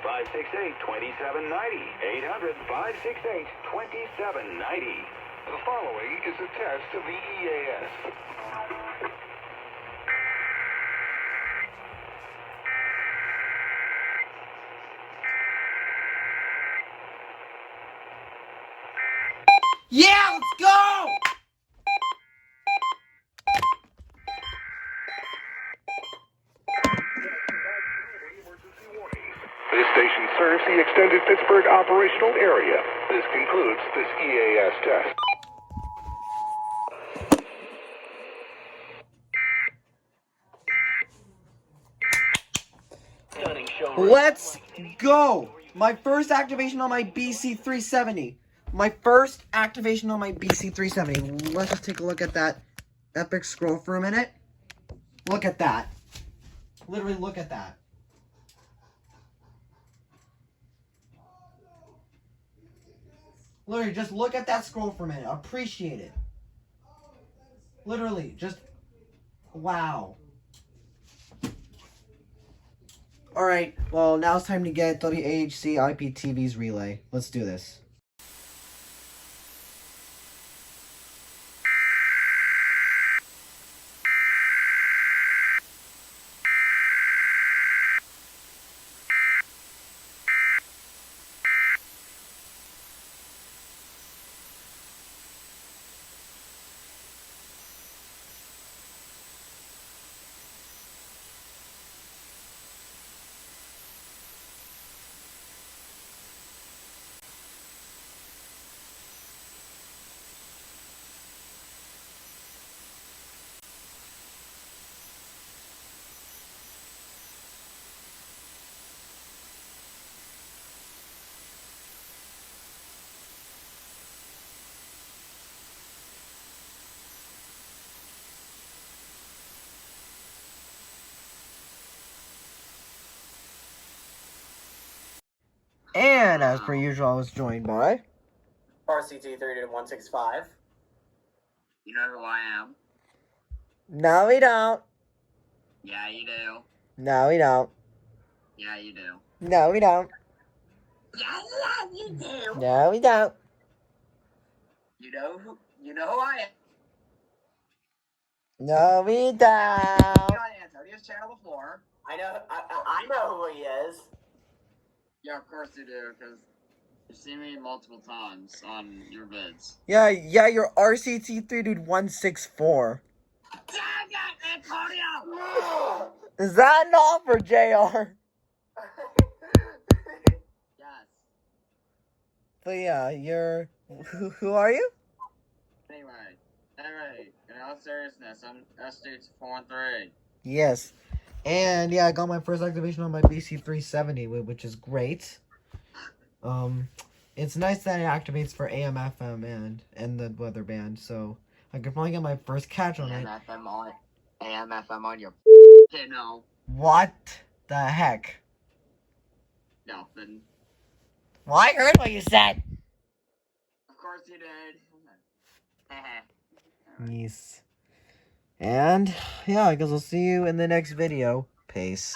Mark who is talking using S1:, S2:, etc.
S1: 800-568-2790. 800-568-2790. The following is a test of the EAS.
S2: Yeah, let's go!
S1: This station serves the extended Pittsburgh operational area. This concludes this EAS test.
S2: Let's go! My first activation on my BC370. My first activation on my BC370. Let's just take a look at that epic scroll for a minute. Look at that. Literally look at that. Literally, just look at that scroll for a minute. Appreciate it. Literally, just... wow. Alright, well, now it's time to get WAHC IPTV's relay. Let's do this. And as per usual, I was joined by
S3: RCT 32165.
S4: You know who I am?
S2: No, we don't.
S4: Yeah, you do.
S2: No, we don't.
S4: Yeah, you do.
S2: No, we don't.
S4: Yeah, you do.
S2: No, we don't.
S4: You know who I am.
S2: No, we
S4: You've
S2: don't.
S4: on Antonio's channel before.
S3: I know who he is.
S4: Yeah, of course you do, because you've seen me multiple times on your vids.
S2: Yeah, you're RCT 32164.
S4: Dang it, Antonio!
S2: Is that not for JR?
S4: Yes.
S2: But yeah, you're... Who are you?
S4: Anyway, in all seriousness, I'm S2-413.
S2: Yes. And yeah, I got my first activation on my BC370, which is great. It's nice that it activates for AM, FM, and the weather band, so I could probably get my first catch on it.
S4: AM, FM on your channel.
S2: What the heck?
S4: Nothing.
S2: Well, I heard what you said.
S4: Of course you did.
S2: Yes. And yeah, I guess I'll see you in the next video. Peace.